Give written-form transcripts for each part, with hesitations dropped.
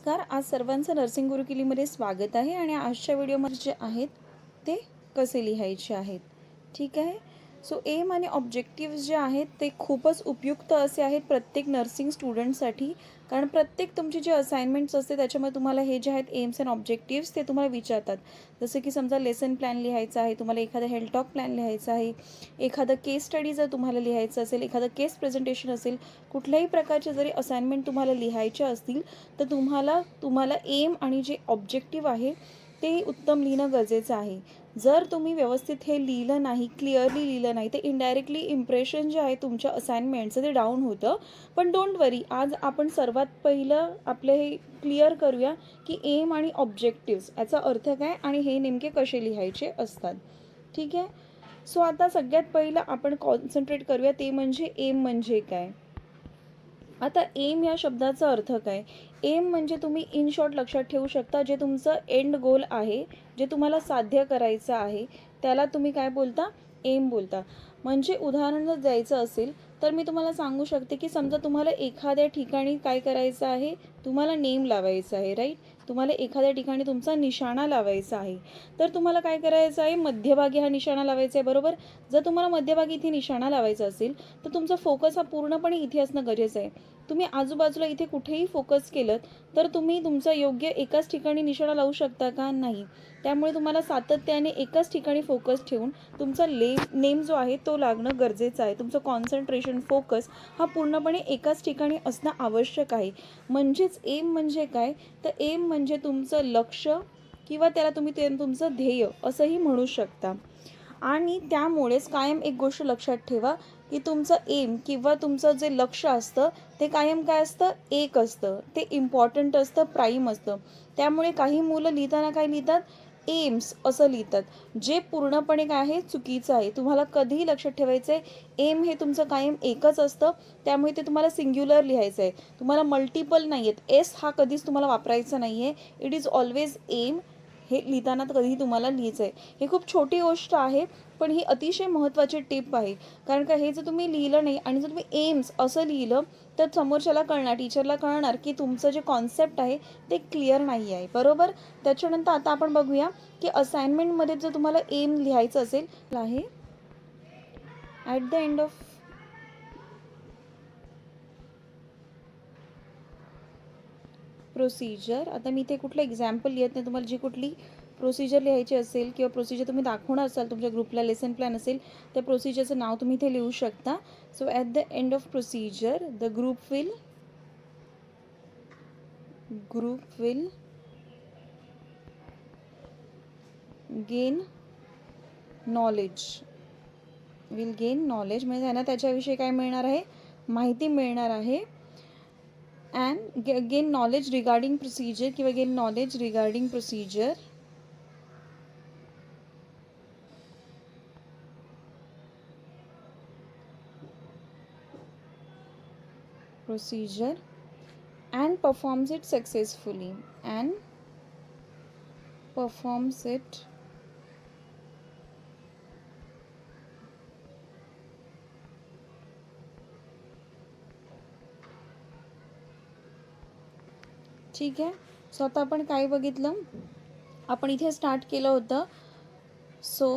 नमस्कार. आज सर्वांचं नर्सिंग गुरुकिलीमध्ये स्वागत आहे आणि आजच्या व्हिडिओमध्ये जे आहेत ते कसे लिहायचे आहेत. ठीक आहे. सो एम आणि ऑब्जेक्टिव्स जे आहेत ते खूपच उपयुक्त असे आहेत प्रत्येक नर्सिंग स्टुडंटसाठी, कारण प्रत्येक तुमची जे असाइनमेंट्स असते त्याच्यामध्ये तुम्हाला हे जे आहेत एम्स अँड ऑब्जेक्टिव्स ते तुम्हाला विचारतात. जसं की समजा लेसन प्लॅन लिहायचा आहे, तुम्हाला एखादा हेल्थ टॉक प्लॅन लिहायचा आहे, एखादा केस स्टडी जर तुम्हाला लिहायचं असेल, एखादं केस प्रेझेंटेशन असेल, कुठल्याही प्रकारचे जरी असाइनमेंट तुम्हाला लिहायचे असतील तर तुम्हाला एम आणि जे ऑब्जेक्टिव्ह आहे ते उत्तम लिहिणं गरजेचं आहे. जर तुम्ही व्यवस्थित हे लिहिलं नाही, क्लिअरली लिहिलं नाही, तर इनडायरेक्टली इम्प्रेशन जे आहे तुमच्या असाइनमेंटचं ते डाऊन होतं. पण डोंट वरी, आज आपण सर्वात पहिलं आपलं हे क्लिअर करूया की एम आणि ऑब्जेक्टिव्स याचा अर्थ काय आणि हे नेमके कसे लिहायचे असतात. ठीक आहे. सो आता सगळ्यात पहिलं आपण कॉन्सन्ट्रेट करूया ते म्हणजे एम म्हणजे काय. आता एम या शब्दाचा अर्थ काय. एम म्हणजे तुम्ही इन शॉर्ट लक्षात ठेवू शकता, जे तुमचं एंड गोल आहे, जे तुम्हाला साध्य करायचं आहे त्याला तुम्ही काय बोलता, एम बोलता. म्हणजे उदाहरण जर द्यायचं असेल तर मी तुम्हाला सांगू शकते की समजा तुम्हाला एखाद्या ठिकाणी काय करायचं आहे, तुम्हाला नेम लावायचं आहे, राईट. तुम्हाला एखाद्या ठिकाणी तुमचा निशाणा लावायचा आहे, तर तुम्हाला काय करायचं आहे, मध्यभागी हा निशाणा लावायचा आहे, बरोबर. जर तुम्हाला मध्यभागी इथे निशाणा लावायचा असेल तर तुमचा फोकस हा पूर्णपणे इथे असणं गरजेचं आहे. तुम्ही आजूबाजूला इथे कुठेही फोकस केलं तर तुम्ही तुमचा योग्य एकाच ठिकाणी निशाणा लावू शकता का, नाही. त्यामुळे तुम्हाला सातत्याने एकाच ठिकाणी फोकस ठेवून तुमचा नेम जो आहे तो लागणं गरजेचं आहे. तुमचं कॉन्सन्ट्रेशन, फोकस हा पूर्णपणे एकाच ठिकाणी असणं आवश्यक आहे. म्हणजेच एम म्हणजे काय, तर एम म्हणजे तुमचं लक्ष किंवा त्याला तुम्ही तुमचं ध्येय असंही म्हणू शकता. आणि त्यामुळेच कायम एक गोष्ट लक्षात ठेवा की तुमचं एम किंवा तुमचं जे लक्ष असतं ते कायम काय असतं, एक असतं. ते इम्पॉर्टंट असतं, प्राईम असतं. त्यामुळे काही मुलं लिहिताना काय लिहितात, एम्स असं लिहितात, जे पूर्णपणे काय आहे, चुकीचं आहे. तुम्हाला कधीही लक्षात ठेवायचं आहे एम हे तुमचं कायम एकच असतं. त्यामुळे ते तुम्हाला सिंग्युलर लिहायचं आहे, तुम्हाला मल्टिपल नाही आहेत. एस हा कधीच तुम्हाला वापरायचा नाही आहे. इट इज ऑलवेज एम हे लिहिताना तर कधीही तुम्हाला लिहायचं आहे. हे खूप छोटी गोष्ट आहे, पण ही अतिशय महत्त्वाची टिप आहे. कारण का हे जर तुम्ही लिहिलं नाही आणि जर तुम्ही एम्स असं लिहिलं तर समोरच्याला कळणार, टीचरला कळणार की तुमचं जे कॉन्सेप्ट आहे ते क्लिअर नाही आहे, बरोबर. त्याच्यानंतर आता आपण बघूया की असाइनमेंटमध्ये जर तुम्हाला एम लिहायचं असेल आहे at the end of procedure. आता मी इथे कुठलं एक्झाम्पल लिहित नाही, तुम्हाला जी कुठली प्रोसिजर लिहायची असेल किंवा प्रोसिजर तुम्ही दाखवणार असाल तुमच्या ग्रुपला, लेसन प्लॅन असेल, त्या प्रोसिजरचं नाव तुम्ही इथे लिहू शकता. So at the end of procedure the group will gain knowledge म्हणजे त्यांना त्याच्याविषयी काय मिळणार आहे, माहिती मिळणार आहे. And gain knowledge regarding procedure किंवा gain knowledge regarding procedure and performs it successfully ठीक आहे. सो आता आपण काय बघितलं, आपण इथे स्टार्ट केलं होतं. सो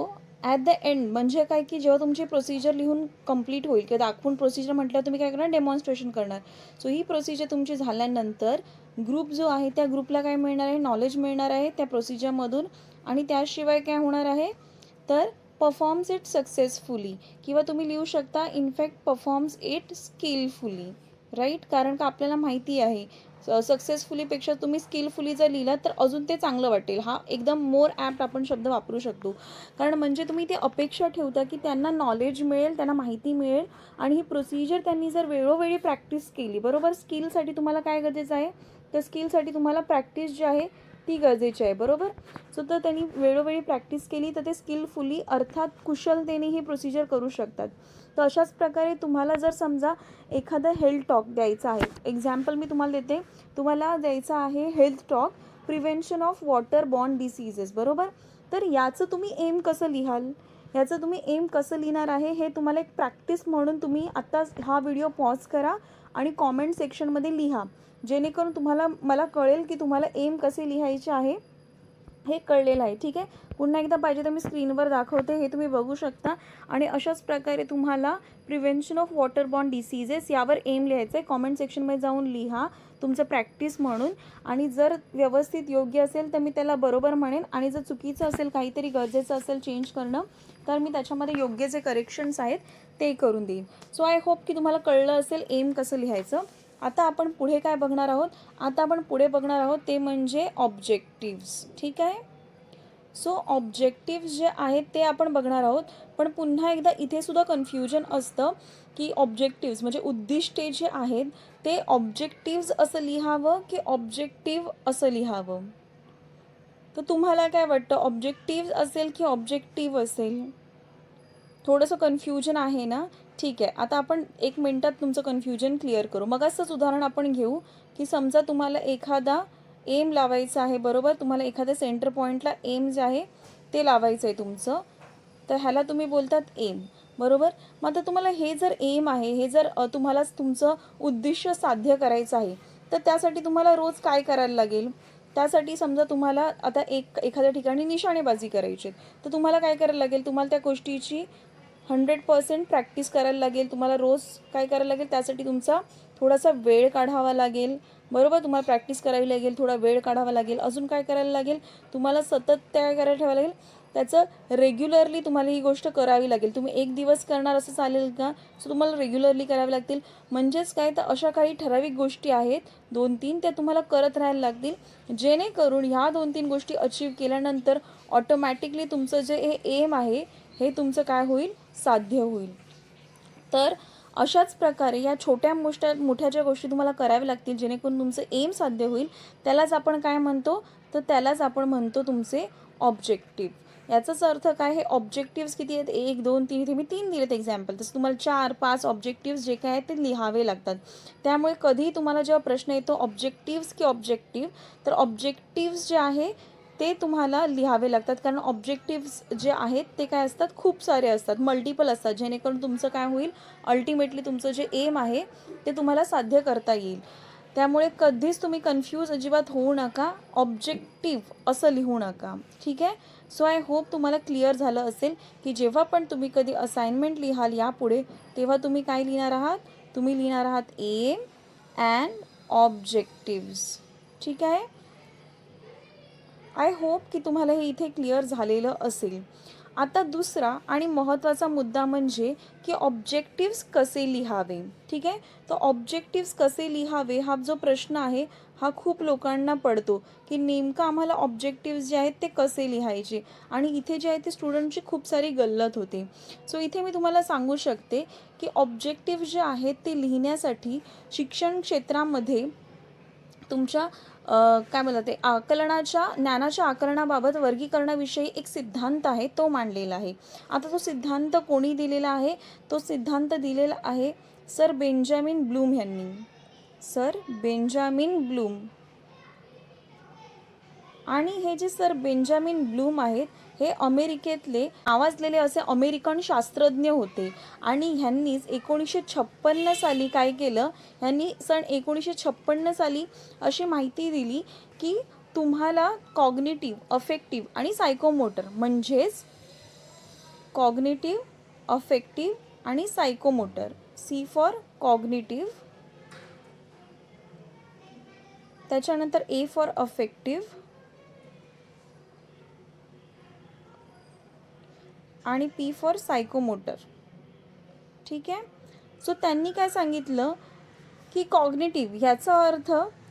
ॲट द एंड म्हणजे काय की जेव्हा तुमची प्रोसिजर लिहून कंप्लीट होईल किंवा दाखवून प्रोसिजर म्हटलं तुम्ही काय करणार, डेमॉन्स्ट्रेशन करणार. सो ही प्रोसिजर तुमची झाल्यानंतर ग्रुप जो आहे त्या ग्रुपला काय मिळणार आहे, नॉलेज मिळणार आहे त्या प्रोसिजरमधून. आणि त्याशिवाय काय होणार आहे, तर परफॉर्म्स इट सक्सेसफुली किंवा तुम्ही लिहू शकता in fact performs it skillfully, right. कारण का आपल्याला माहिती आहे सक्सेसफुलीपेक्षा तुम्ही स्किलफुली जर लिहिला तर अजून ते चांगलं वाटेल. हा एकदम मोर ॲप्ट आपण शब्द वापरू शकतो. कारण म्हणजे तुम्ही ते अपेक्षा ठेवता की त्यांना नॉलेज मिळेल, त्यांना माहिती मिळेल आणि ही प्रोसिजर त्यांनी जर वेळोवेळी प्रॅक्टिस केली, बरोबर. स्किलसाठी तुम्हाला काय गरजेचं आहे, तर स्किलसाठी तुम्हाला प्रॅक्टिस जी आहे ती गरजेची आहे, बरोबर. सो तर त्यांनी वेळोवेळी प्रॅक्टिस केली तर ते स्किलफुली अर्थात कुशलतेने ही प्रोसिजर करू शकतात. तर अशाच प्रकारे तुम्हाला जर समजा एखादा हेल्थ टॉक द्यायचा आहे, एक्झाम्पल मी तुम्हाला देते, तुम्हाला द्यायचा आहे health talk prevention of water born diseases, बरोबर. तर याचं तुम्ही एम कसं लिहाल, याचं तुम्ही एम कसं लिहिणार आहे हे तुम्हाला एक प्रॅक्टिस म्हणून तुम्ही आत्ता हा व्हिडिओ पॉज करा आणि कॉमेंट सेक्शनमध्ये लिहा जेणेकरून मला कळेल की तुम्हाला एम कसे लिहायचे आहे हे कळलेलं आहे. ठीक आहे, पुन्हा एकदा पाहिजे तर मी स्क्रीनवर दाखवते, हे तुम्ही बघू शकता. आणि अशाच प्रकारे तुम्हाला प्रिव्हेन्शन ऑफ वॉटरबॉर्न डिसीजेस यावर एम लिहायचं आहे. कॉमेंट सेक्शनमध्ये जाऊन लिहा तुमचं प्रॅक्टिस म्हणून. आणि जर व्यवस्थित योग्य असेल तर मी त्याला बरोबर म्हणेन, आणि जर चुकीचं असेल, काहीतरी गरजेचं असेल चेंज करणं, तर मी त्याच्यामध्ये योग्य जे करेक्शन्स आहेत ते करून देईन. सो आय होप की तुम्हाला कळलं असेल एम कसं लिहायचं. आता आपण पुढे काय बघणार आहोत, आता आपण पुढे बघणार आहोत ते म्हणजे ऑब्जेक्टिव्स. ठीक आहे, सो ऑब्जेक्टिव्स जे आहेत ते आपण बघणार आहोत. पण पुन्हा एकदा इथे सुद्धा कन्फ्युजन असतं की ऑब्जेक्टिव्स म्हणजे उद्दिष्टे जे आहेत ते ऑब्जेक्टिव्स असं लिहावं की ऑब्जेक्टिव्ह असं लिहावं. तर तुम्हाला काय वाटतं, ऑब्जेक्टिव्स असेल की ऑब्जेक्टिव्ह असेल? थोडंसं कन्फ्युजन आहे ना. ठीक आहे, आता आपण 1 मिनटात तुमचं कन्फ्युजन क्लिअर करू. मग असंच उदाहरण आपण घेऊ की समजा तुम्हाला एखादा एम लावायचा आहे, बरोबर. तुम्हाला एखाद्या सेंटर पॉईंटला एम जे आहे ते लावायचं आहे तुमचं, तर ह्याला तुम्ही बोलतात एम, बरोबर. मग आता तुम्हाला हे जर एम आहे, हे जर तुम्हाला तुमचं उद्दिष्ट साध्य करायचं आहे, तर त्यासाठी तुम्हाला रोज काय करायला लागेल? त्यासाठी समजा तुम्हाला आता एखाद्या ठिकाणी निशाणेबाजी करायची, तर तुम्हाला काय करायला लागेल? तुम्हाला त्या गोष्टीची 100% प्रॅक्टिस करायला लागेल. तुम्हाला रोज काय करायला लागेल? त्यासाठी तुमचा थोडासा वेळ काढावा लागेल, बरोबर. तुम्हाला प्रॅक्टिस करावी लागेल, थोडा वेळ काढावा लागेल. अजून काय करायला लागेल? तुम्हाला सतत त्या करायला ठेवावं लागेल, त्याचं रेग्युलरली तुम्हाला ही गोष्ट करावी लागेल. तुम्ही 1 दिवस करणार असं चालेल का? सो तुम्हाला रेग्युलरली करावी लागतील. म्हणजेच काय, तर अशा काही ठराविक गोष्टी आहेत 2-3, त्या तुम्हाला करत राहायला लागतील, जेणेकरून ह्या 2-3 गोष्टी अचीव केल्यानंतर ऑटोमॅटिकली तुमचं जे हे एम आहे हे तुमचं काय होईल? साध्य होईल. तर अशाच प्रकारे या छोट्या मोठ्या ज्या गोष्टी तुम्हाला कराव्या लागतील जेणेकरून तुमचं एम साध्य होईल, त्यालाच आपण काय म्हणतो? तर त्यालाच आपण म्हणतो तुमचे ऑब्जेक्टिव्ह. याचाच अर्थ काय? हे ऑब्जेक्टिव्स किती आहेत? 1, 2, 3. इथे मी 3 दिलेत एक्झाम्पल. तसं तुम्हाला 4-5 ऑब्जेक्टिव्स जे काय आहेत ते लिहावे लागतात. त्यामुळे कधीही तुम्हाला जेव्हा प्रश्न येतो ऑब्जेक्टिव्स की ऑब्जेक्टिव्ह, तर ऑब्जेक्टिव्स जे आहे ते तुम्हाला लिहावे लागतात, कारण ऑब्जेक्टिव्स जे आहेत ते काय असतात? खूप सारे असतात, मल्टिपल असतात, जेणेकरून तुमचं काय होईल? अल्टिमेटली तुमचं जे एम आहे ते तुम्हाला साध्य करता येईल. त्यामुळे कधीच तुम्ही कन्फ्यूज अजिबात होऊ नका, ऑब्जेक्टिव्ह असं लिहू नका. ठीक आहे, सो आय होप तुम्हाला क्लिअर झालं असेल की जेव्हा पण तुम्ही कधी असाइनमेंट लिहाल यापुढे, तेव्हा तुम्ही काय लिहिणार आहात? तुम्ही लिहिणार आहात एम अँड ऑब्जेक्टिव्स. ठीक आहे, आय होप की तुम्हाला हे इथे क्लिअर झालेलं असेल. आता दुसरा आणि महत्त्वाचा मुद्दा म्हणजे की ऑब्जेक्टिव्स कसे लिहावे. ठीक आहे, तर ऑब्जेक्टिव्स कसे लिहावे हा जो प्रश्न आहे हा खूप लोकांना पडतो की नेमकं आम्हाला ऑब्जेक्टिव्स जे आहेत ते कसे लिहायचे, आणि इथे जे आहे ते स्टुडंटची खूप सारी गल्लत होते. सो इथे मी तुम्हाला सांगू शकते की ऑब्जेक्टिव्स जे आहेत ते लिहिण्यासाठी शिक्षण क्षेत्रामध्ये तुमच्या काय म्हणतात ते ज्ञानाच्या आकलनाबाबत वर्गीकरणाविषयी एक सिद्धांत आहे तो मांडलेला आहे. आता तो सिद्धांत कोणी दिलेला आहे? तो सिद्धांत दिलेला आहे सर बेंजामिन ब्लूम यांनी. Sir Benjamin Bloom. आणि हे जे सर बेंजामिन ब्लूम आहेत हे अमेरिकेतले नावाजलेले असे अमेरिकन शास्त्रज्ञ होते. आणि ह्यांनीच 1956 साली काय केलं? ह्यांनी सन 1956 साली अशी माहिती दिली की तुम्हाला कॉग्निटिव्ह, अफेक्टिव्ह आणि सायकोमोटर, म्हणजेच कॉग्निटिव्ह, अफेक्टिव्ह आणि सायकोमोटर, सी फॉर कॉग्निटिव्ह, त्याच्यानंतर ए फॉर अफेक्टिव्ह आणि पी फॉर सायकोमोटर. ठीक आहे, सो त्यांनी काय सांगितलं की कॉग्निटिव्ह ह्याचा अर्थ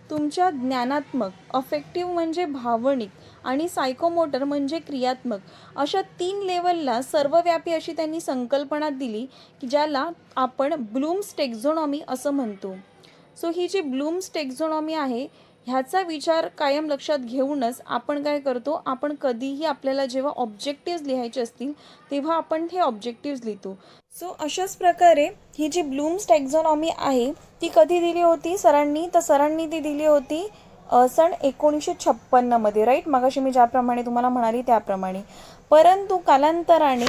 तुमच्या ज्ञानात्मक, अफेक्टिव्ह म्हणजे भावनिक आणि सायकोमोटर म्हणजे क्रियात्मक, अशा 3 लेवलला सर्वव्यापी अशी त्यांनी संकल्पना दिली की ज्याला आपण ब्लूम्स टेक्झॉनॉमी असं म्हणतो. सो ही जी ब्लूम्स टेक्झॉनॉमी आहे ह्याचा विचार कायम लक्षात घेऊनच आपण काय करतो? आपण कधीही आपल्याला जेव्हा ऑब्जेक्टिव्स लिहायचे असतील तेव्हा आपण हे ऑब्जेक्टिव्स लिहितो. सो अशाच प्रकारे ही जी ब्लूम्स टेक्झॉनॉमी आहे ती कधी दिली होती सरांनी? तर सरांनी ती दिली होती सन 1956 मध्ये, राईट. मगाशी मी ज्याप्रमाणे तुम्हाला म्हणाली त्याप्रमाणे. परंतु कालांतराने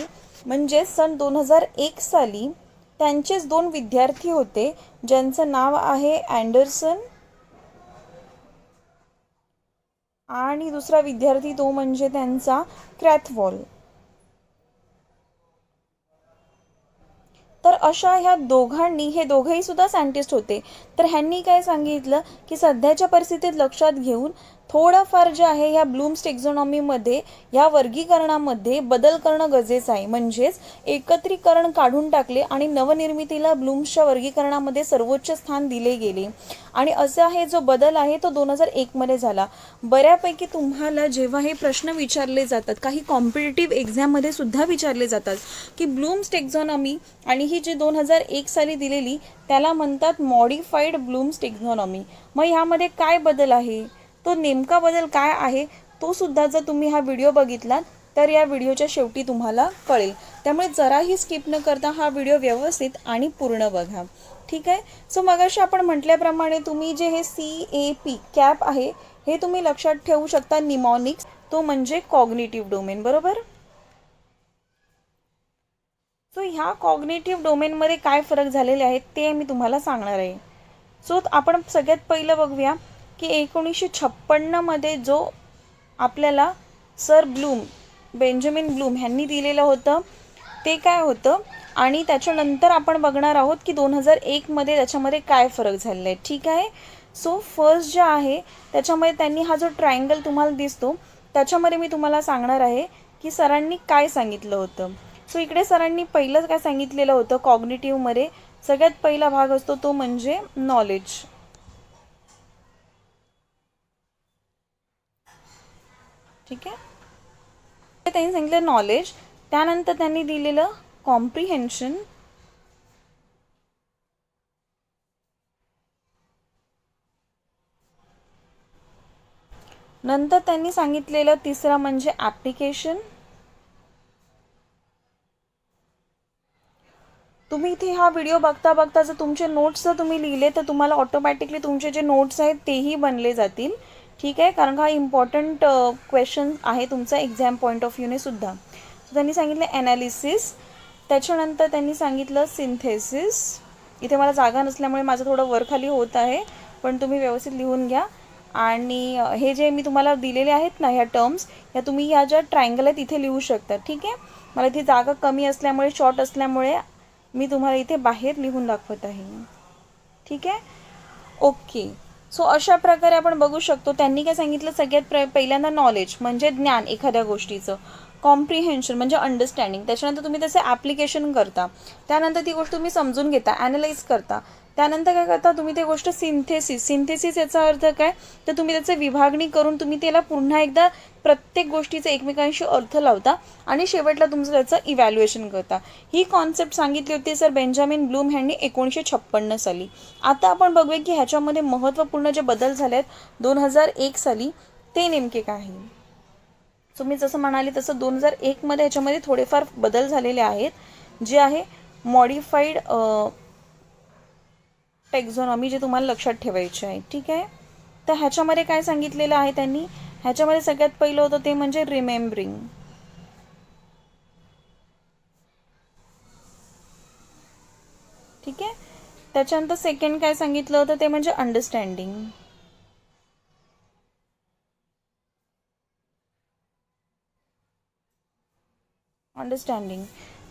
म्हणजे सन 2001 साली त्यांचेच 2 विद्यार्थी होते ज्यांचं नाव आहे अँडरसन आणि दुसरा विद्यार्थी तो म्हणजे त्यांचा क्रॅथवॉल. तर अशा ह्या दोघांनी, हे दोघंही सुद्धा सायंटिस्ट होते, तर ह्यांनी काय सांगितलं की सध्याच्या परिस्थितीत लक्षात घेऊन थोडंफार जे आहे ह्या ब्लूम्स टेक्झॉनॉमीमध्ये, या वर्गीकरणामध्ये बदल करणं गरजेचं आहे. म्हणजेच एकत्रीकरण काढून टाकले आणि नवनिर्मितीला ब्लूम्सच्या वर्गीकरणामध्ये सर्वोच्च स्थान दिले गेले. आणि असा हे जो बदल आहे तो 2001मध्ये झाला. बऱ्यापैकी तुम्हाला जेव्हा हे प्रश्न विचारले जातात, काही कॉम्पिटिटिव्ह एक्झाममध्ये सुद्धा विचारले जातात की ब्लूम्स टेक्झॉनॉमी, आणि ही जी 2001 साली दिलेली त्याला म्हणतात मॉडिफाईड ब्लूम्स टेक्झॉनॉमी. मग ह्यामध्ये काय बदल आहे, तो नेमका बदल काय आहे, तो सुद्धा जर तुम्ही हा व्हिडिओ बघितलात तर या व्हिडिओच्या शेवटी तुम्हाला कळेल. त्यामुळे जराही स्किप न करता हा व्हिडिओ व्यवस्थित आणि पूर्ण बघा. ठीक आहे. सो मगाशी आपण म्हटल्याप्रमाणे तुम्ही जे हे CAP कॅप आहे हे तुम्ही लक्षात ठेवू शकता. निमॉनिक्स तो म्हणजे कॉग्निटिव्ह डोमेन, बरोबर. सो ह्या कॉग्निटिव्ह डोमेनमध्ये काय फरक झालेले आहेत ते मी तुम्हाला सांगणार आहे. सो आपण सगळ्यात पहिलं बघूया की 1956मध्ये जो आपल्याला सर ब्लूम, बेंजामिन ब्लूम ह्यांनी दिलेलं होतं ते काय होतं, आणि त्याच्यानंतर आपण बघणार आहोत की 2001मध्ये त्याच्यामध्ये काय फरक झालेला आहे. ठीक आहे. सो फर्स्ट जे आहे त्याच्यामध्ये त्यांनी हा जो ट्रायंगल तुम्हाला दिसतो त्याच्यामध्ये मी तुम्हाला सांगणार आहे की सरांनी काय सांगितलं होतं. सो इकडे सरांनी पहिलं काय सांगितलेलं होतं कॉग्निटिव्हमध्ये, सगळ्यात पहिला भाग असतो तो म्हणजे नॉलेज. ठीक आहे. त्यांनी सांगितलं नॉलेज, त्यानंतर त्यांनी दिलेलं कॉम्प्रिहेन्शन, नंतर त्यांनी सांगितलेलं तिसरं म्हणजे ॲप्लिकेशन. तुम्ही इथे हा व्हिडिओ बघता बघता जर तुमचे नोट्स जर तुम्ही लिहिले तर तुम्हाला ऑटोमॅटिकली तुमचे जे नोट्स आहेत तेही बनले जातील. ठीक आहे, कारण हा इम्पॉर्टंट क्वेश्चन आहे तुमचा एक्झाम पॉईंट ऑफ व्ह्यूने सुद्धा. त्यांनी सांगितलं ॲनालिसिस, त्याच्यानंतर त्यांनी सांगितलं सिंथेसिस. इथे मला जागा नसल्यामुळे माझं थोडं वरखाली होत आहे, पण तुम्ही व्यवस्थित लिहून घ्या. आणि हे जे मी तुम्हाला दिलेले आहेत ना ह्या टर्म्स, ह्या तुम्ही ह्या ज्या ट्रायंगल आहेत इथे लिहू शकता. ठीक आहे. मला इथे जागा कमी असल्यामुळे, शॉर्ट असल्यामुळे मी तुम्हाला इथे बाहेर लिहून दाखवत आहे. ठीक आहे. ओके. सो अशा प्रकारे आपण बघू शकतो त्यांनी काय सांगितलं, सगळ्यात पहिल्यांदा नॉलेज म्हणजे ज्ञान एखाद्या गोष्टीचं, कॉम्प्रिहेन्शन म्हणजे अंडरस्टँडिंग, त्याच्यानंतर तुम्ही त्याचे ॲप्लिकेशन करता, त्यानंतर ती गोष्ट तुम्ही समजून घेता, ॲनालाइज करता, त्यानंतर काय करता तुम्ही ते गोष्ट सिंथेसिस याचा अर्थ काय, तर तुम्ही त्याचं विभागणी करून तुम्ही त्याला पुन्हा एकदा प्रत्येक गोष्टीचा एकमेकांशी अर्थ लावता आणि शेवटला तुमचं त्याचं इव्हॅल्युएशन करता. ही कॉन्सेप्ट सांगितली होती सर बेंजामिन ब्लूम ह्यांनी 1956 साली. आता आपण बघूया की ह्याच्यामध्ये महत्त्वपूर्ण जे बदल झाले आहेत 2001 साली ते नेमके काय आहे. सो मी जसं म्हणाले तसं 2001मध्ये ह्याच्यामध्ये थोडेफार बदल झालेले आहेत जे आहे मॉडिफाईड टेक्झॉनॉमी, जे तुम्हाला लक्षात ठेवायचे आहे. ठीक आहे. तर ह्याच्यामध्ये काय सांगितलेलं आहे त्यांनी, ह्याच्यामध्ये सगळ्यात पहिलं होतं ते म्हणजे रिमेंबरिंग. ठीक आहे. त्याच्यानंतर सेकंड काय सांगितलं होतं ते म्हणजे अंडरस्टँडिंग.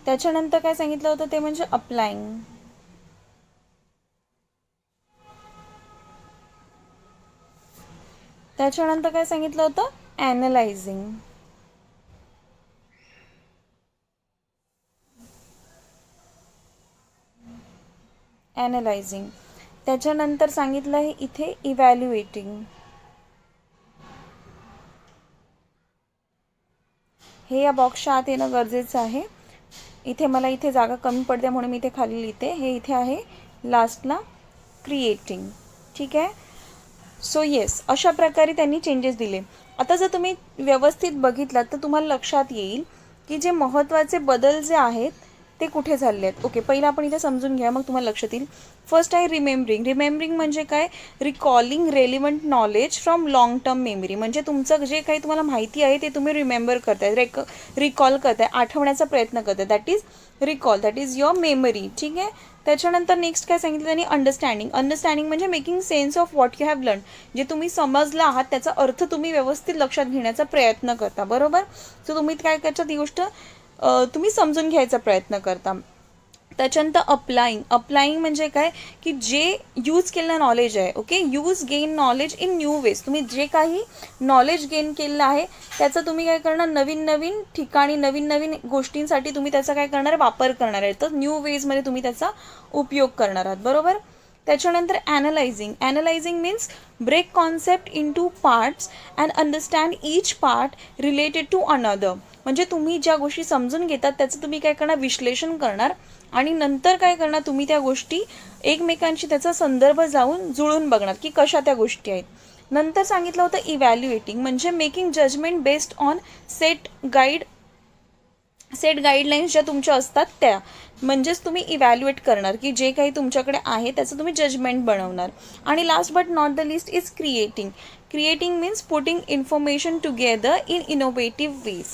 त्याच्यानंतर काय सांगितलं होतं ते म्हणजे अप्लाइंग. त्याच्यानंतर काय सांगितलं होतं ॲनालायझिंग. त्याच्यानंतर सांगितलं आहे इथे इव्हॅल्युएटिंग. हे या बॉक्सच्या आत येणं गरजेचं आहे. इथे मला इथे जागा कमी पडते म्हणून मी इथे खाली लिहिते. हे इथे आहे लास्टला क्रिएटिंग. ठीक आहे. सो येस, अशा प्रकारे त्यांनी चेंजेस दिले. आता जर तुम्ही व्यवस्थित बघितलात तर तुम्हाला लक्षात येईल की जे महत्त्वाचे बदल जे आहेत ते कुठे झाले आहेत. ओके, पहिलं आपण इथे समजून घ्या मग तुम्हाला लक्षात येईल. फर्स्ट आहे रिमेंबरिंग म्हणजे काय, recalling relevant knowledge from long term memory. म्हणजे तुमचं जे काही तुम्हाला माहिती आहे ते तुम्ही रिमेंबर करताय, रिकॉल करताय, आठवण्याचा प्रयत्न करताय. That is recall, that is your memory. ठीक आहे. त्याच्यानंतर नेक्स्ट काय सांगितलं त्यांनी, अंडरस्टँडिंग म्हणजे making sense of what you have learn, जे तुम्ही समजलं आहात त्याचा अर्थ तुम्ही व्यवस्थित लक्षात घेण्याचा प्रयत्न करता, बरोबर. सो तुम्ही काय करता, ती गोष्ट तुम्ही समजून घ्यायचा प्रयत्न करता. त्याच्यानंतर अप्लाइंग म्हणजे काय, की जे यूज केलेलं नॉलेज आहे, okay, use gain knowledge in new ways, तुम्ही जे काही नॉलेज गेन केलेलं आहे त्याचं तुम्ही काय करणार, नवीन ठिकाणी नवीन गोष्टींसाठी तुम्ही त्याचा काय करणार, वापर करणार आहे, तर न्यू वेजमध्ये तुम्ही त्याचा उपयोग करणार आहात, बरोबर. त्याच्यानंतर analysing means break concept into parts and understand each part related to another, म्हणजे तुम्ही ज्या गोष्टी समजून घेतात त्याचं तुम्ही काय करणार, विश्लेषण करणार आणि नंतर काय करणार, तुम्ही त्या गोष्टी एकमेकांशी त्याचा संदर्भ जाऊन जुळून बघणार की कशा त्या गोष्टी आहेत. नंतर सांगितलं होतं इव्हॅल्युएटिंग म्हणजे making judgement based on set guidelines ज्या तुमच्या असतात त्या, म्हणजेच तुम्ही इव्हॅल्युएट करणार की जे काही तुमच्याकडे आहे त्याचं तुम्ही जजमेंट बनवणार. आणि last but not the least is creating means putting information together in innovative ways.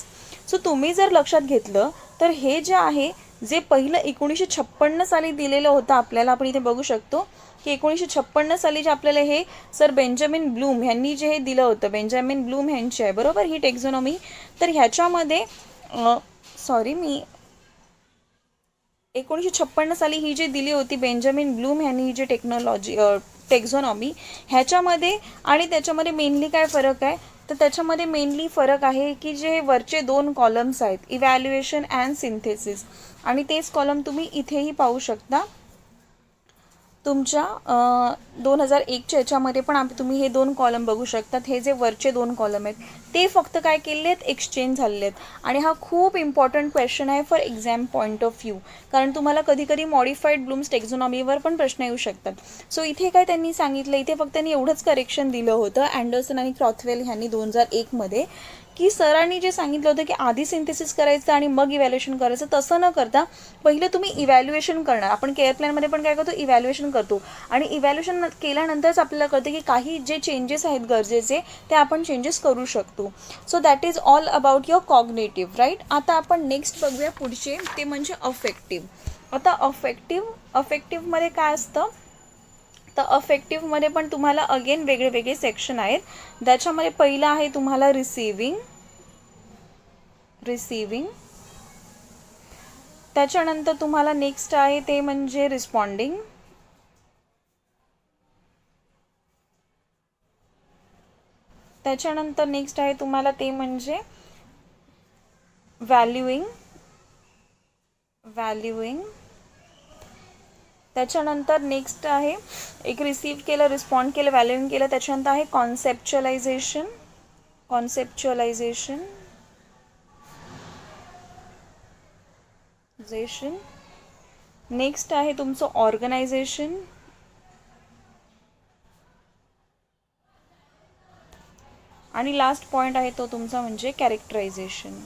So तुम्ही जर लक्षात घेतलं तर हे जे आहे, जे पहिलं 1956 साली दिलेलं होतं आपल्याला, आपण इथे बघू शकतो की 1956 साली जे आपल्याला हे सर बेंजामिन ब्लूम ह्यांनी जे हे दिलं होतं, बेंजामिन ब्लूम ह्यांची आहे, बरोबर, ही टेक्झॉनॉमी. तर ह्याच्यामध्ये 1956 साली ही जी दिली होती बेंजामिन ब्लूम ह्यांनी ही जी टेक्झॉनॉमी, ह्याच्यामध्ये आणि त्याच्यामध्ये मेनली काय फरक आहे, तर त्याच्यामध्ये मेनली फरक आहे की जे वरचे 2 कॉलम्स आहेत, इव्हॅल्युएशन अँड सिंथेसिस, आणि तेच कॉलम तुम्ही इथेही पाहू शकता तुमच्या 2001च्या याच्यामध्ये पण तुम्ही हे 2 कॉलम बघू शकतात. हे जे वरचे 2 कॉलम आहेत ते फक्त काय केलेले आहेत, एक्सचेंज झालेले आहेत. आणि हा खूप इम्पॉर्टंट क्वेश्चन आहे for exam point of view, कारण तुम्हाला कधी मॉडिफाईड ब्लूम्स टेक्झॉनॉमीवर पण प्रश्न येऊ शकतात. सो इथे काय त्यांनी सांगितलं, इथे फक्त त्यांनी एवढंच करेक्शन दिलं होतं अँडरसन आणि क्रॉथवेल ह्यांनी 2001 मध्ये, की सरांनी जे सांगितलं होतं की आधी सिंथेसिस करायचं आणि मग इव्हॅल्युएशन करायचं, तसं न करता पहिलं तुम्ही इव्हॅल्युएशन करणार. आपण केअर प्लॅनमध्ये पण काय करतो, इव्हॅल्युएशन करतो आणि इव्हॅल्युएशन केल्यानंतरच आपल्याला कळतं की काही जे चेंजेस आहेत गरजेचे ते आपण चेंजेस करू शकतो. So that is all about your cognitive, right. आता आपण नेक्स्ट बघूया पुढचे, ते म्हणजे अफेक्टिव्ह. आता अफेक्टिव्हमध्ये काय असतं, तर अफेक्टिव्हमध्ये पण तुम्हाला अगेन वेगळे सेक्शन आहेत. त्याच्यामध्ये पहिलं आहे तुम्हाला रिसिविंग. त्याच्यानंतर तुम्हाला नेक्स्ट आहे ते म्हणजे रिस्पॉन्डिंग. त्याच्यानंतर नेक्स्ट आहे तुम्हाला ते म्हणजे व्हॅल्युइंग. त्याच्यानंतर नेक्स्ट आहे एक रिसीव्ह केलं, रिस्पॉन्ड केलं, व्हॅल्युइंग केलं. त्याच्यानंतर आहे कॉन्सेप्च्युअलायझेशन. नेक्स्ट आहे तुमचं ऑर्गनायझेशन. आणि लास्ट पॉइंट आहे तो तुमचा म्हणजे कॅरेक्टरायझेशन.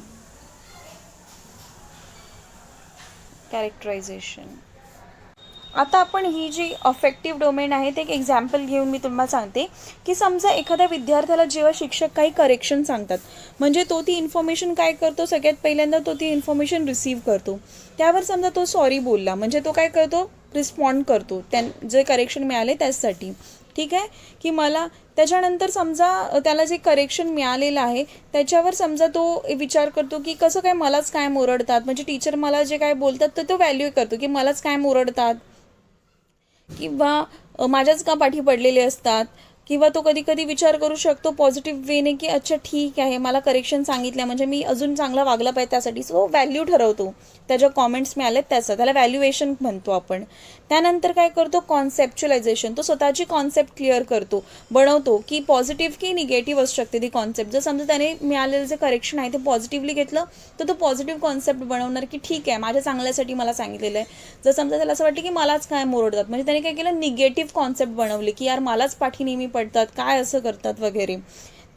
आता आपण ही जी अफेक्टिव्ह डोमेन आहे ते एक एक्झाम्पल घेऊन मी तुम्हाला सांगते की समजा एखाद्या विद्यार्थ्याला जेव्हा शिक्षक काही करेक्शन सांगतात, म्हणजे तो ती इन्फॉर्मेशन काय करतो, सगळ्यात पहिल्यांदा तो ती इन्फॉर्मेशन रिसीव्ह करतो. त्यावर समजा तो सॉरी बोलला, म्हणजे तो काय करतो, रिस्पॉन्ड करतो जे करेक्शन मिळाले त्यासाठी, ठीक आहे, की मला. त्याच्यानंतर समजा त्याला जे करेक्शन मिळालेलं आहे त्याच्यावर समजा तो विचार करतो की कसं काय मलाच काय ओरडतात, म्हणजे टीचर मला जे काय बोलतात तर तो व्हॅल्यू करतो की मलाच काय ओरडतात किंवा माझ्याच का पाठी पडलेले असतात. किंवा तो कधी विचार करू शकतो पॉझिटिव्ह वेने की अच्छा ठीक आहे, मला करेक्शन सांगितलं म्हणजे मी अजून चांगला वागला पाहिजे त्यासाठी. सो व्हॅल्यू ठरवतो, त्याच्या कॉमेंट्स मिळालेत त्याचं, त्याला व्हॅल्युएशन म्हणतो आपण. त्यानंतर काय करतो, कॉन्सेप्च्युअलायझेशन. तो स्वतःची कॉन्सेप्ट क्लिअर करतो, बनवतो की पॉझिटिव्ह की निगेटिव्ह असू शकते ती कॉन्सेप्ट. जर समजा त्याने मिळालेलं जे करेक्शन आहे ते पॉझिटिव्हली घेतलं तर तो पॉझिटिव्ह कॉन्सेप्ट बनवणार की ठीक आहे माझ्या चांगल्यासाठी मला सांगितलेलं आहे. जर समजा त्याला असं वाटतं की मलाच काय ओरडतात, म्हणजे त्याने काय केलं, निगेटिव्ह कॉन्सेप्ट बनवली की यार मलाच पाठी नेहमी पडतात, काय असं करतात वगैरे.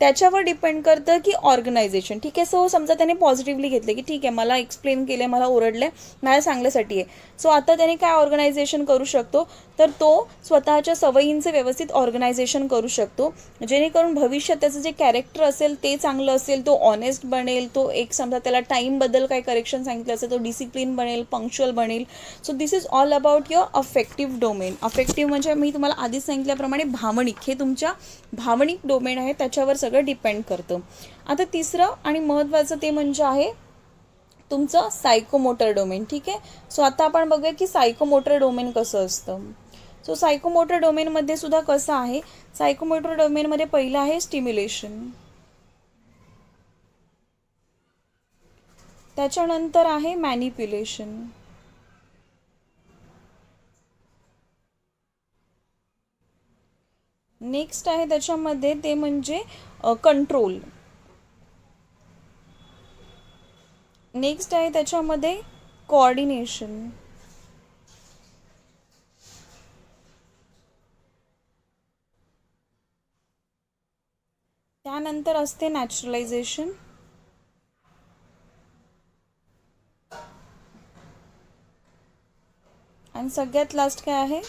त्याच्यावर डिपेंड करतं की ऑर्गनायझेशन. ठीक आहे. सो समजा त्याने पॉझिटिव्हली घेतले की ठीक आहे, मला एक्सप्लेन केलं, मला ओरडले, माझ्या चांगल्यासाठी आहे. सो आता त्याने काय ऑर्गनायझेशन करू शकतो, तर तो स्वतःच्या सवयींचे व्यवस्थित ऑर्गनायझेशन करू शकतो, जेणेकरून भविष्यात त्याचं जे कॅरेक्टर असेल ते चांगलं असेल, तो ऑनेस्ट बनेल, तो एक समजा त्याला टाईमबद्दल काय करेक्शन सांगितलं असेल तो डिसिप्लिन बनेल, पंक्च्युअल बनेल. So this is all about your affective domain. Affective म्हणजे मी तुम्हाला आधीच सांगितल्याप्रमाणे भावनिक, हे तुमच्या भावनिक डोमेन आहे, त्याच्यावर सगळं डिपेंड करतं. आता तिसरं आणि महत्त्वाचं ते म्हणजे आहे तुमचं सायकोमोटर डोमेन. ठीक आहे. सो आता आपण बघूया की सायकोमोटर डोमेन कसं असतं. सो सायकोमोटर डोमेनमध्ये सुद्धा कसं आहे, सायकोमोटर डोमेनमध्ये पहिलं आहे स्टिम्युलेशन, त्याच्यानंतर आहे मॅनिप्युलेशन, नेक्स्ट आहे त्याच्यामध्ये ते म्हणजे कंट्रोल, नेक्स्ट आहे त्याच्यामध्ये कोऑर्डिनेशन, त्यानंतर असते नॅचरलायझेशन, आणि सगळ्यात लास्ट काय आहे,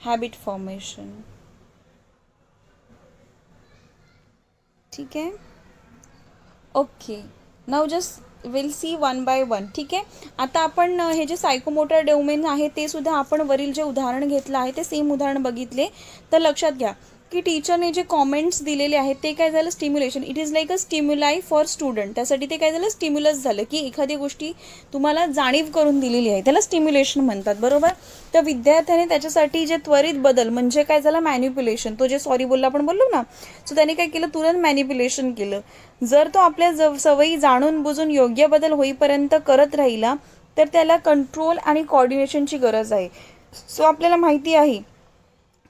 हॅबिट फॉर्मेशन. ठीक आहे. Okay, now just will see one by one. ठीक आहे. आता आपण हे जे सायकोमोटर डोमेन आहे ते सुद्धा आपण वरील जे उदाहरण घेतलं आहे ते सेम उदाहरण बघितले, तर लक्षात घ्या की टीचरने जे कॉमेंट्स दिलेले आहेत ते काय झालं, stimulation. It is like a stimuli for student. त्यासाठी ते काय झालं, स्टिम्युलस झालं की एखादी गोष्टी तुम्हाला जाणीव करून दिलेली आहे, त्याला स्टिम्युलेशन म्हणतात. बरोबर. तर विद्यार्थ्याने त्याच्यासाठी जे त्वरित बदल म्हणजे काय झालं, मॅनिप्युलेशन. तो जे सॉरी बोलला आपण बोललो ना, सो त्याने काय केलं, तुरंत मॅनिप्युलेशन केलं. जर तो आपल्या सवयी जाणून बुजून योग्य बदल होईपर्यंत करत राहिला तर त्याला कंट्रोल आणि कोऑर्डिनेशनची गरज आहे. सो आपल्याला माहिती आहे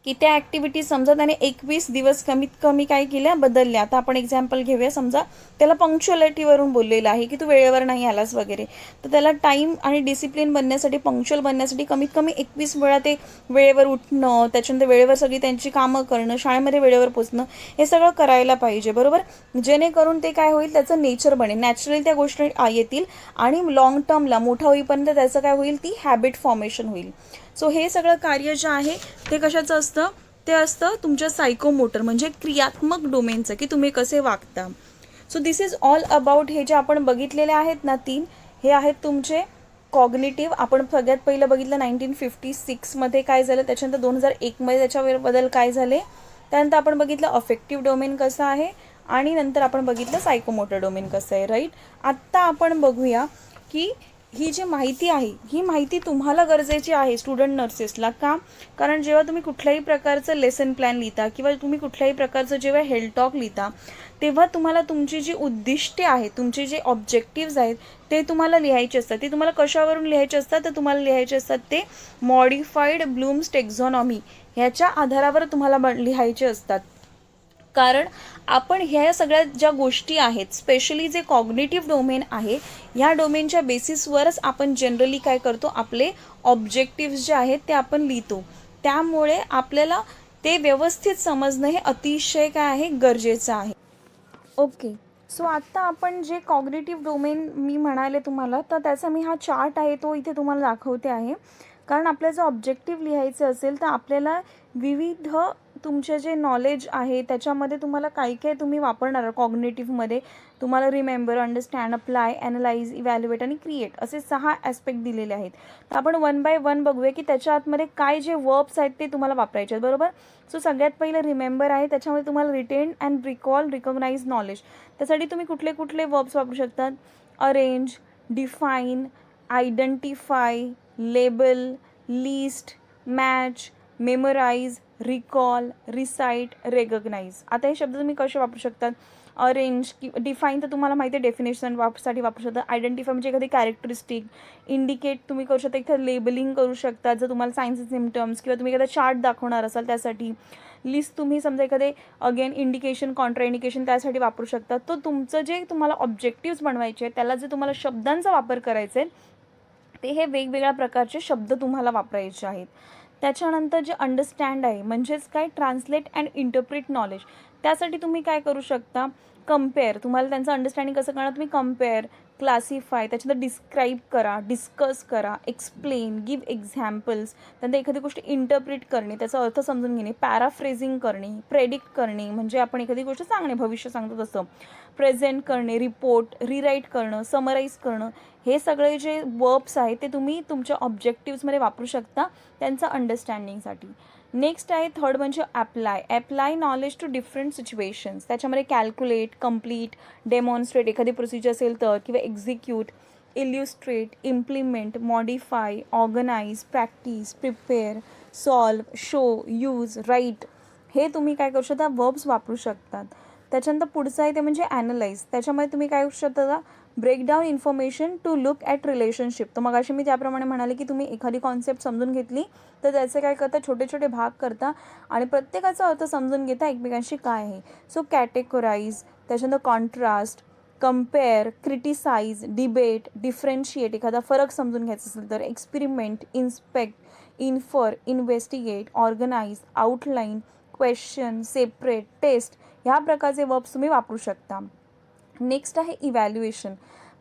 की त्या ॲक्टिव्हिटीज समजा त्याने 21 दिवस कमीत कमी काय केल्या, बदलल्या. आता आपण एक्झाम्पल घेऊया. समजा त्याला पंक्च्युअलिटीवरून बोललेलं आहे की तू वेळेवर नाही आलास वगैरे, तर त्याला टाईम आणि डिसिप्लिन बनण्यासाठी, पंक्च्युअल बनण्यासाठी कमीत कमी 21 वेळा ते वेळेवर उठणं, त्याच्यानंतर वेळेवर सगळी त्यांची कामं करणं, शाळेमध्ये वेळेवर पोचणं, हे सगळं करायला पाहिजे. बरोबर. जेणेकरून ते काय होईल, त्याचं नेचर बनेल, नॅचरली त्या गोष्टी येतील आणि लॉंग टर्मला मोठा होईपर्यंत त्याचं काय होईल, ती हॅबिट फॉर्मेशन होईल. सो हे सगळं कार्य जे आहे ते कशाचं असतं, ते असतं तुमच्या सायकोमोटर म्हणजे क्रियात्मक डोमेनचं, की तुम्ही कसे वागता. So this is all about हे जे आपण बघितलेले आहेत ना 3, हे आहेत तुमचे कॉग्निटिव्ह. आपण सगळ्यात पहिलं बघितलं 1956मध्ये काय झालं, त्याच्यानंतर 2001मध्ये त्याच्यावर बदल काय झाले, त्यानंतर आपण बघितलं अफेक्टिव्ह डोमेन कसं आहे, आणि नंतर आपण बघितलं सायकोमोटर डोमेन कसं आहे. राईट. आत्ता आपण बघूया की ही जी माहिती आहे ही माहिती तुम्हाला गरजेची आहे स्टुडंट नर्सेसला. का? कारण जेव्हा तुम्ही कुठल्याही प्रकारचं लेसन प्लॅन लिहिता किंवा तुम्ही कुठल्याही प्रकारचं जेव्हा हेल्थ टॉक लिहिता, तेव्हा तुम्हाला तुमची जी उद्दिष्टे आहेत, तुमचे जे ऑब्जेक्टिव्ज आहेत ते तुम्हाला लिहायचे असतात. ते तुम्हाला कशावरून लिहायचे असतात, तर तुम्हाला लिहायचे असतात ते मॉडिफाईड ब्लूम्स टेक्झॉनॉमी ह्याच्या आधारावर तुम्हाला लिहायचे असतात. कारण आपण ह्या सगळ्या ज्या गोष्टी आहेत, स्पेशली जे कॉग्निटिव्ह डोमेन आहे, ह्या डोमेनच्या बेसिसवरच आपण जनरली काय करतो, आपले ऑब्जेक्टिव्स जे आहेत ते आपण लिहितो. त्यामुळे आपल्याला ते व्यवस्थित समजणं हे अतिशय काय आहे, गरजेचं आहे. ओके. सो आत्ता आपण जे कॉग्निटिव्ह डोमेन मी म्हणाले तुम्हाला, तर त्याचा मी हा चार्ट आहे तो इथे तुम्हाला दाखवते आहे. कारण आपल्याला जर ऑब्जेक्टिव्ह लिहायचं असेल तर आपल्याला विविध तुमचे जे नॉलेज आहे त्याच्यामध्ये तुम्हाला काही काही तुम्ही वापरणार. कॉग्निटिव्हमध्ये तुम्हाला remember, understand, apply, analyse, evaluate आणि क्रिएट असे 6 ॲस्पेक्ट दिलेले आहेत. तर आपण वन बाय वन बघूया की त्याच्या आतमध्ये काय जे वर्ब्स आहेत ते तुम्हाला वापरायचे आहेत. बरोबर. सो सगळ्यात पहिलं रिमेंबर आहे, त्याच्यामध्ये तुम्हाला retain and recall, recognise knowledge. त्यासाठी तुम्ही कुठले कुठले वर्ब्स वापरू शकतात, arrange, define, identify, label, list, match, memorise, recall, recite, recognise. आता हे शब्द तुम्ही कसे वापरू शकतात, अरेंज डिफाईन तर तुम्हाला माहिती आहे डेफिनेशन साठी वापरू शकता. आयडेंटिफाय म्हणजे एखादी कॅरेक्टरिस्टिक. इंडिकेट तुम्ही करू शकता, एखादं लेबलिंग करू शकता जर तुम्हाला सायन्स सिम्टम्स किंवा तुम्ही एखादा चार्ट दाखवणार असाल त्यासाठी. लिस्ट तुम्ही समजा एखादे अगेन इंडिकेशन, कॉन्ट्रा इंडिकेशन त्यासाठी वापरू शकता. तो तुमचं जे तुम्हाला ऑब्जेक्टिव्स बनवायचे आहेत त्याला जे तुम्हाला शब्दांचा वापर करायचा आहे ते हे वेगवेगळ्या प्रकारचे शब्द तुम्हाला वापरायचे आहेत. त्याच्यानंतर जे अंडरस्टँड आहे म्हणजेच काय, ट्रान्सलेट अँड इंटरप्रिट नॉलेज. त्यासाठी तुम्ही काय करू शकता, कम्पेअर. तुम्हाला त्यांचं अंडरस्टँडिंग कसं करणार, तुम्ही कम्पेअर, क्लासिफाय, त्याच्यानंतर डिस्क्राईब करा, डिस्कस करा, एक्सप्लेन, गिव्ह एक्झाम्पल्स, त्यानंतर एखादी गोष्ट इंटरप्रिट करणे, त्याचा अर्थ समजून घेणे, पॅराफ्रेझिंग करणे, प्रेडिक्ट करणे, म्हणजे आपण एखादी गोष्ट सांगणे, भविष्य सांगतो तसं, प्रेझेंट करणे, रिपोर्ट, रिराईट करणं, समराईज करणं, हे सगळे जे वर्ब्स आहेत ते तुम्ही तुमच्या ऑब्जेक्टिव्समध्ये वापरू शकता त्यांचं अंडरस्टँडिंगसाठी. नेक्स्ट आहे थर्ड म्हणजे apply knowledge to different situations. त्याच्यामध्ये कॅल्क्युलेट, कम्प्लीट, डेमॉन्स्ट्रेट एखादी प्रोसिजर असेल तर, किंवा execute, illustrate, implement, modify, organise, practice, prepare, solve, show, use, write, हे तुम्ही काय करू शकता, वर्ब्स वापरू शकतात. त्याच्यानंतर पुढचं आहे ते म्हणजे ॲनालाइज. त्याच्यामध्ये तुम्ही काय करू शकता, break down information to look at relationship. तर मग अशी मी त्याप्रमाणे म्हणाले की तुम्ही एखादी कॉन्सेप्ट समजून घेतली तर त्याचे काय करता, छोटे छोटे भाग करता आणि प्रत्येकाचा अर्थ समजून घेता एकमेकांशी काय आहे. सो कॅटेगोराईज, त्याच्यानंतर contrast, compare, criticise, debate, differentiate, एखादा फरक समजून घ्यायचा असेल तर, experiment, inspect, infer, investigate, organise, outline, question, separate, test, ह्या प्रकारचे वर्ब्स तुम्ही वापरू शकता. नेक्स्ट आहे इव्हॅल्युएशन,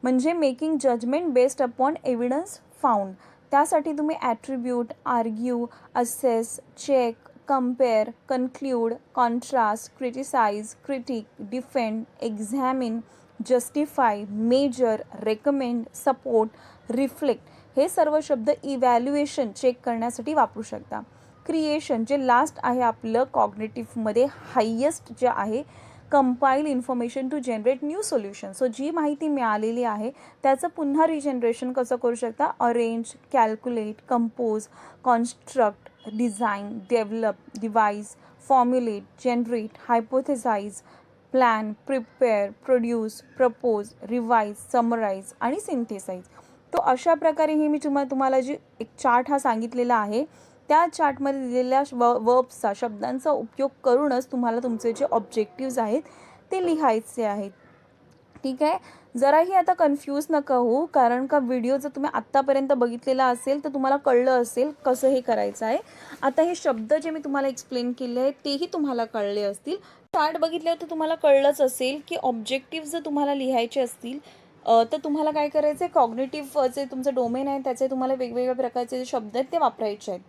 म्हणजे making judgement based upon evidence found. त्यासाठी तुम्ही attribute, argue, assess, check, compare, conclude, contrast, criticise, critique, defend, examine, justify, measure, recommend, support, reflect, हे सर्व शब्द इव्हॅल्युएशन चेक करण्यासाठी वापरू शकता. क्रिएशन, जे लास्ट आहे आपलं कॉग्निटिव्हमध्ये हायेस्ट जे आहे, compile information to generate new solution. So जी माहिती मिळालेली आहे त्याचं पुन्हा रिजनरेशन कसं करू शकता, arrange, calculate, compose, construct, design, develop, devise, formulate, generate, hypothesise, plan, prepare, produce, propose, revise, summarise आणि सिंथेसाइज. तो अशा प्रकारे हे मी तुम्हाला जी एक चार्ट हा सांगितलेला आहे त्या चार्टमध्ये दिलेल्या वर्ब्सचा, शब्दांचा उपयोग करूनच तुम्हाला तुमचे जे ऑब्जेक्टिव्ज आहेत ते लिहायचे आहेत. ठीक आहे. जराही आता कन्फ्यूज नका हो, कारण का व्हिडिओ जर तुम्ही आत्तापर्यंत बघितलेला असेल तर तुम्हाला कळलं असेल कसं हे करायचं आहे. आता हे शब्द जे मी तुम्हाला एक्सप्लेन केले आहेत तेही तुम्हाला कळले असतील. चार्ट बघितल्यावर तर तुम्हाला कळलंच असेल की ऑब्जेक्टिव्ह जर तुम्हाला लिहायचे असतील तर तुम्हाला काय करायचं आहे, कॉग्निटिव्ह जे तुमचं डोमेन आहे त्याचे तुम्हाला वेगवेगळ्या प्रकारचे जे शब्द आहेत ते वापरायचे आहेत.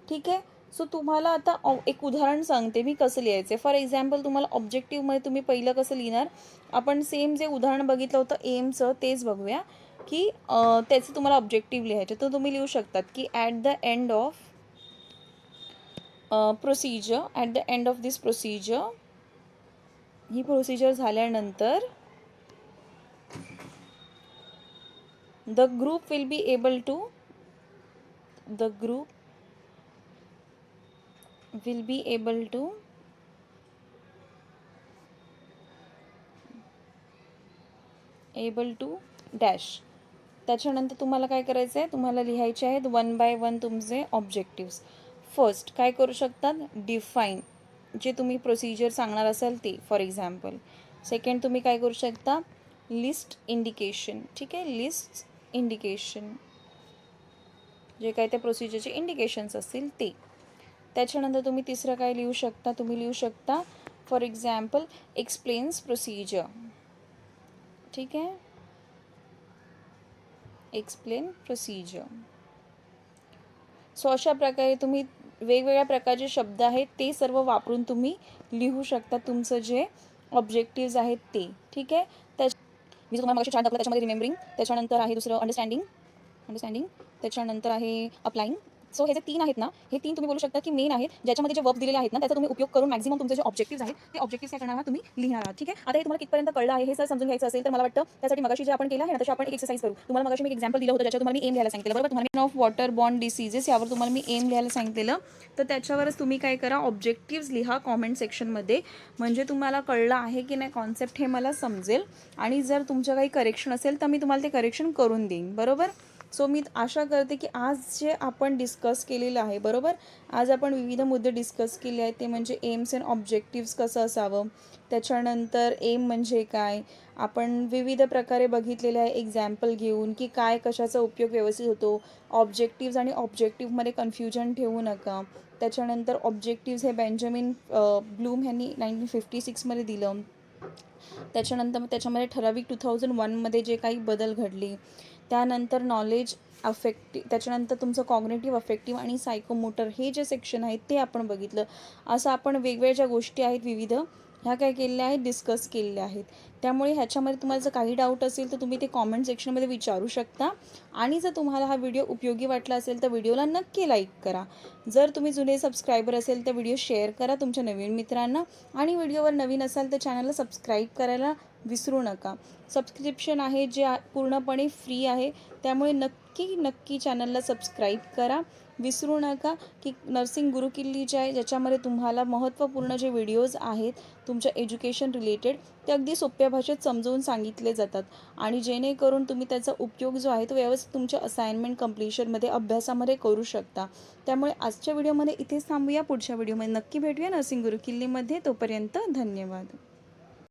ठीक आहे. सो तुम्हाला आता एक उदाहरण सांगते मी कसं लिहायचं आहे. फॉर एक्झाम्पल तुम्हाला ऑब्जेक्टिव्हमध्ये तुम्ही पहिलं कसं लिहिणार, आपण सेम जे उदाहरण बघितलं होतं एमचं तेच बघूया की त्याचे तुम्हाला ऑब्जेक्टिव्ह लिहायचे. तर तुम्ही लिहू शकतात की at the end of procedure, at the end of this procedure, ही प्रोसिजर झाल्यानंतर the group will be able to, the group will be able to dash. त्याच्यानंतर तुम्हाला काय करायचं आहे, तुम्हाला लिहायचे आहेत 1 by 1 तुमचे ऑब्जेक्टिव्स. फर्स्ट काय करू शकतात, डिफाईन, जे तुम्ही प्रोसिजर सांगणार असाल ते फॉर एक्झाम्पल. सेकंड तुम्ही काय करू शकता, लिस्ट इंडिकेशन. ठीक आहे, लिस्ट इंडिकेशन, जे काय त्या प्रोसिजरचे इंडिकेशन्स असतील ते. त्याच्यानंतर तुम्ही तिसरं काय लिहू शकता, तुम्ही लिहू शकता फॉर एक्झाम्पल एक्सप्लेन्स प्रोसिजर. ठीक आहे, एक्सप्लेन प्रोसिजर. सो अशा प्रकारे तुम्ही वेगवेगळ्या प्रकारचे शब्द आहेत ते सर्व वापरून तुम्ही लिहू शकता तुमचं जे ऑब्जेक्टिव्ज आहेत ते. ठीक आहे. मी तुम्हाला मगाशी चार्ट दाखवला त्याच्यामध्ये रिमेंबरिंग, त्याच्यानंतर आहे दुसरं अंडरस्टँडिंग, त्याच्यानंतर आहे अप्लाइंग. सो हे जे 3 आहेत ना, हे 3 तुम्ही बोलू शकता की मेन आहेत, ज्याच्यामध्ये जे वर्ब दिलेले आहेत ना त्याचा तुम्ही उपयोग करून मॅक्झिमम तुमचे जे ऑब्जेक्टिव्स आहेत ते ऑब्जेक्टिव्स काय करणार आहात तुम्ही लिहिणार आहात. ठीक आहे. आता हे तुम्हाला कितपर्यंत कळलं आहे हे जर समजून घ्यायचं असेल तर मला वाटतं त्यासाठी मगाशी जे आपण केलं आहे ना तशी आपण एक एक्सरसाइज करू. तुम्हाला मगाशी मी एक एक्झाम्पल दिलं होतं ज्याच्यावर तुम्हाला मी एम लिहायला सांगितलं, बरोबर. तुम्हाला ऑफ वॉटर बॉर्न डिसीजेस यावर तुम्हाला मी एम लिहायला सांगितलेलं, तर त्याच्यावरच तुम्ही काय करा, ऑब्जेक्टिव्स लिहा कॉमेंट सेक्शनमध्ये, म्हणजे तुम्हाला कळलं आहे की नाही कॉन्सेप्ट हे मला समजेल. आणि जर तुमचं काही करेक्शन असेल तर मी तुम्हाला ते करेक्शन करून देईन, बरोबर. सो मी आशा करते की आज जे आपण डिस्कस केलेलं आहे, बरोबर, आज आपण विविध मुद्दे डिस्कस केले आहेत. ते म्हणजे एम्स अँड ऑब्जेक्टिव्स कसं असावं, त्याच्यानंतर एम म्हणजे काय, आपण विविध प्रकारे बघितलेले आहे एक्झाम्पल घेऊन की काय कशाचा उपयोग व्यवस्थित होतो. ऑब्जेक्टिव्ज आणि ऑब्जेक्टिव्हमध्ये कन्फ्युजन ठेवू नका. त्याच्यानंतर ऑब्जेक्टिव्ज हे बेंजामिन ब्लूम ह्यांनी 1956मध्ये दिलं. त्याच्यानंतर मग त्याच्यामध्ये ठराविक 2001मध्ये जे काही बदल घडले. त्यानंतर नॉलेज त्याच्यानंतर तुमचं कॉग्नेटिव्ह, अफेक्टिव्ह आणि सायकोमोटर हे जे सेक्शन आहेत ते आपण बघितलं. असं आपण वेगवेगळ्या ज्या गोष्टी आहेत विविध, ह्या काय केलेल्या आहेत, डिस्कस केलेल्या आहेत. त्यामुळे ह्याच्यामध्ये तुम्हाला जर काही डाऊट असेल तर तुम्ही ते कॉमेंट सेक्शनमध्ये विचारू शकता. आणि जर तुम्हाला हा व्हिडिओ उपयोगी वाटला असेल तर व्हिडिओला नक्की लाईक करा. जर तुम्ही जुने सबस्क्रायबर असेल तर व्हिडिओ शेअर करा तुमच्या नवीन मित्रांना. आणि व्हिडिओवर नवीन असाल तर चॅनलला सबस्क्राईब करायला विसरू नका. सबस्क्रिप्शन आहे जे पूर्णपणे फ्री आहे, त्यामुळे नक्की चॅनलला सबस्क्राईब करा. विसरू नका की नर्सिंग गुरुकिल्ली जे आहे ज्याच्यामध्ये तुम्हाला महत्त्वपूर्ण जे व्हिडिओज आहेत तुमच्या एज्युकेशन रिलेटेड ते अगदी सोप्या भाषेत समजवून सांगितले जातात. आणि जेणेकरून तुम्ही त्याचा उपयोग जो आहे तो व्यवस्थित तुमच्या असाइनमेंट कंप्लीशनमध्ये, अभ्यासामध्ये करू शकता. त्यामुळे आजच्या व्हिडिओमध्ये इथेच थांबूया. पुढच्या व्हिडिओमध्ये नक्की भेटूया नर्सिंग गुरुकिल्लीमध्ये. तोपर्यंत धन्यवाद.